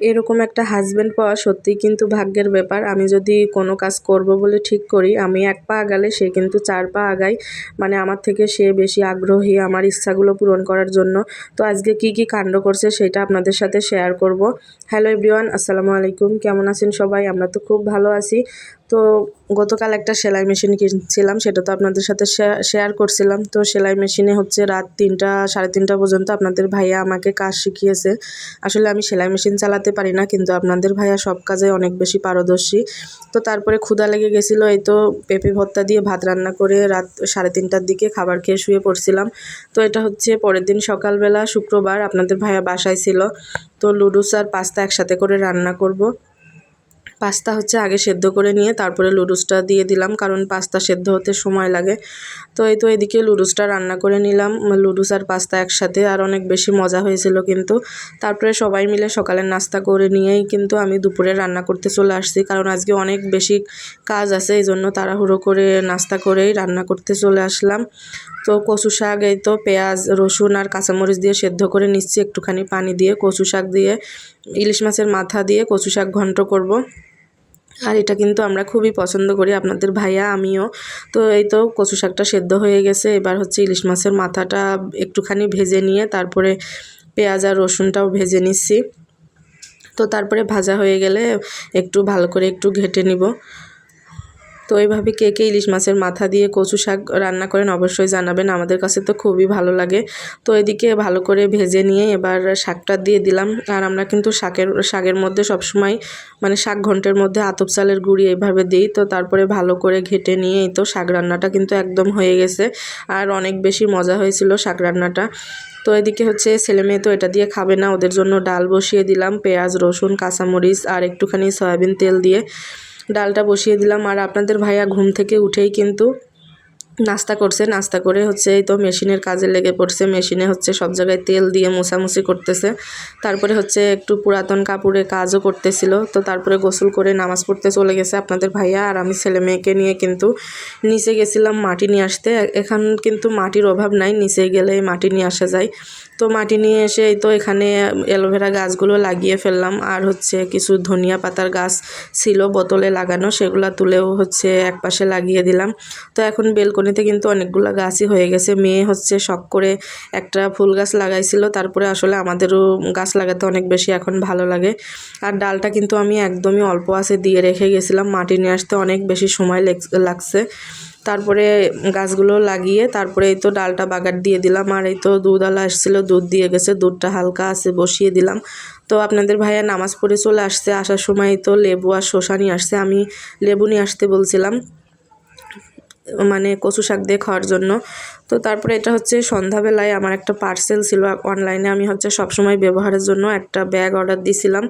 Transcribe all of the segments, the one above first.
এরকম একটা হাজব্যান্ড পাওয়া সত্যিই কিন্তু ভাগ্যের ব্যাপার। আমি যদি কোনো কাজ করব বলে ঠিক করি, আমি 1 পা আগালে সে কিন্তু 4 পা আগায়। মানে আমার থেকে সে বেশি আগ্রহী আমার ইচ্ছাগুলো পূরণ করার জন্য। তো আজকে কি কাণ্ড করছে সেটা আপনাদের সাথে শেয়ার করব। হ্যালো এভরিওয়ান, আসসালামু আলাইকুম। কেমন আছেন সবাই? আমরা তো খুব ভালো আছি। তো গতকাল একটা সেলাই মেশিন কিনছিলাম, সেটা তো আপনাদের সাথে শেয়ার করছিলাম। তো সেলাই মেশিনে হচ্ছে রাত 3টা 3:30 পর্যন্ত আপনাদের ভাইয়া আমাকে কাজ শিখিয়েছে। আসলে আমি সেলাই মেশিন চালাতে পারি না, কিন্তু আপনাদের ভাইয়া সব কাজে অনেক বেশি পারদর্শী। তো তারপরে ক্ষুধা লেগে গেছিলো, এই তো পেঁপে ভর্তা দিয়ে ভাত রান্না করে রাত 3:30টার দিকে খাবার খেয়ে শুয়ে পড়ছিলাম। তো এটা হচ্ছে পরের দিন সকালবেলা, শুক্রবার, আপনাদের ভাইয়া বাসায় ছিল। তো লুডুস আর পাস্তা একসাথে করে রান্না করব। পাস্তা হচ্ছে আগে সেদ্ধ করে নিয়ে তারপরে লুডুসটা দিয়ে দিলাম, কারণ পাস্তা সেদ্ধ হতে সময় লাগে। তো এই তো এদিকে লুডুসটা রান্না করে নিলাম, লুডুস আর পাস্তা একসাথে, আর অনেক বেশি মজা হয়েছিল কিন্তু। তারপরে সবাই মিলে সকালের নাস্তা করে নিয়েই কিন্তু আমি দুপুরে রান্না করতে চলে আসছি, কারণ আজকে অনেক বেশি কাজ আছে, এই জন্য তাড়াহুড়ো করে নাস্তা করেই রান্না করতে চলে আসলাম। তো কচু শাক, এই তো পেঁয়াজ রসুন আর কাঁচামরিচ দিয়ে সেদ্ধ করে নিচ্ছি একটুখানি পানি দিয়ে। কচু শাক দিয়ে, ইলিশ মাছের মাথা দিয়ে কচু শাক ঘন্ট করব। আর এটা কিন্তু আমরা খুবই পছন্দ করি, আপনাদের ভাইয়া আমিও। তো এই তো কচু শাকটা সেদ্ধ হয়ে গেছে, এবার হচ্ছে ইলিশ মাছের মাথাটা একটুখানি ভেজে নিয়ে তারপরে পেঁয়াজ আর রসুনটাও ভেজে নিচ্ছি। তো তারপরে ভাজা হয়ে গেলে একটু ভালো করে একটু ঘেঁটে নিব। তো এইভাবে কে ইলিশ মাছের মাথা দিয়ে কচু শাক রান্না করেন অবশ্যই জানাবেন, আমাদের কাছে তো খুবই ভালো লাগে। তো এদিকে ভালো করে ভেজে নিয়ে এবার শাকটা দিয়ে দিলাম। আর আমরা কিন্তু শাকের মধ্যে সবসময় মানে শাক ঘন্টের মধ্যে আতপ চালের গুঁড়ি এইভাবে দিই। তো তারপরে ভালো করে ঘেঁটে নিয়ে এই তো শাক রান্নাটা কিন্তু একদম হয়ে গেছে, আর অনেক বেশি মজা হয়েছিল শাক রান্নাটা। তো এদিকে হচ্ছে ছেলেমেয়ে তো এটা দিয়ে খাবে না, ওদের জন্য ডাল বসিয়ে দিলাম, পেঁয়াজ রসুন কাঁচামরিচ আর একটুখানি সয়াবিন তেল দিয়ে ডালটা বসিয়ে দিলাম। আর আপনাদের ভাইয়া ঘুম থেকে উঠেই কিন্তু নাস্তা করছে, নাস্তা করে হচ্ছে এই তো মেশিনের কাজে লেগে পড়ছে। মেশিনে হচ্ছে সব জায়গায় তেল দিয়ে মোছামুছি করতেছে, তারপরে হচ্ছে একটু পুরাতন কাপড়ে কাজও করতেছিল। তো তারপরে গোসল করে নামাজ পড়তে চলে গেছে আপনাদের ভাইয়া, আর আমি ছেলে মেয়েকে নিয়ে কিন্তু নিচে গেছিলাম মাটি নিয়ে আসতে। এখন কিন্তু মাটির অভাব নাই, নিচে গেলে মাটি নিয়ে আসা যায়। তো মাটি নিয়ে এসে এই তো এখানে অ্যালোভেরা গাছগুলো লাগিয়ে ফেললাম, আর হচ্ছে কিছু ধনিয়া পাতার গাছ ছিল বোতলে লাগানো, সেগুলো তুলেও হচ্ছে একপাশে লাগিয়ে দিলাম। তো এখন বেলকনিতে কিন্তু অনেকগুলো গাছই হয়ে গেছে। মেয়ে হচ্ছে শখ করে একটা ফুল গাছ লাগাইছিল, তারপরে আসলে আমাদেরও গাছ লাগাতে অনেক বেশি এখন ভালো লাগে। আর ডালটা কিন্তু আমি একদমই অল্প আছে দিয়ে রেখে গেছিলাম, মাটি নিয়ে আসতে অনেক বেশি সময় লাগছে। তারপরে গাছগুলো লাগিয়ে তারপরে এই তো ডালটা বাগার দিয়ে দিলাম। আর এই তো দুধওয়ালা আসছিলো, দুধ দিয়ে গেছে, দুধটা হালকা আছে বসিয়ে দিলাম। তো আপনাদের ভাইয়া নামাজ পড়ে চলে আসছে, আসার সময় তো লেবু আর শসা নিয়ে আসছে, আমি লেবু নিয়ে আসতে বলছিলাম মানে কচু শাক দিয়ে খাওয়ার জন্য। তো তারপরে এটা হচ্ছে সন্ধ্যাবেলায় আমার একটা পার্সেল ছিল অনলাইনে, আমি হচ্ছে সবসময় ব্যবহারের জন্য একটা ব্যাগ অর্ডার দিয়েছিলাম।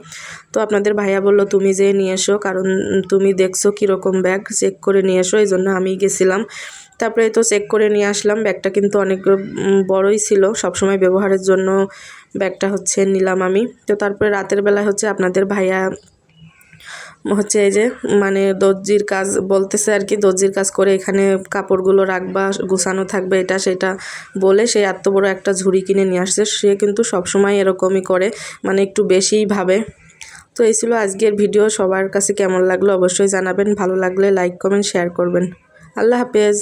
তো আপনাদের ভাইয়া বলল তুমি যেয়ে নিয়ে এসো, কারণ তুমি দেখছো কীরকম ব্যাগ, চেক করে নিয়ে এসো, এই জন্য আমি গেছিলাম। তারপরে তো চেক করে নিয়ে আসলাম, ব্যাগটা কিন্তু অনেক বড়ই ছিল, সবসময় ব্যবহারের জন্য ব্যাগটা হচ্ছে নিলাম আমি। তো তারপরে রাতের বেলায় হচ্ছে আপনাদের ভাইয়া হচ্ছে এই যে মানে দর্জির কাজ বলতেছে আর কি, দর্জির কাজ করে এখানে কাপড়গুলো রাখবা, গুছানো থাকবে, এটা সেটা বলে সে এত বড় একটা ঝুড়ি কিনে নিয়ে আসছে। সে কিন্তু সবসময় এরকমই করে, মানে একটু বেশিই ভাবে। তো এই ছিল আজকের ভিডিও, সবার কাছে কেমন লাগলো অবশ্যই জানাবেন, ভালো লাগলে লাইক কমেন্ট শেয়ার করবেন। আল্লাহ হাফেজ।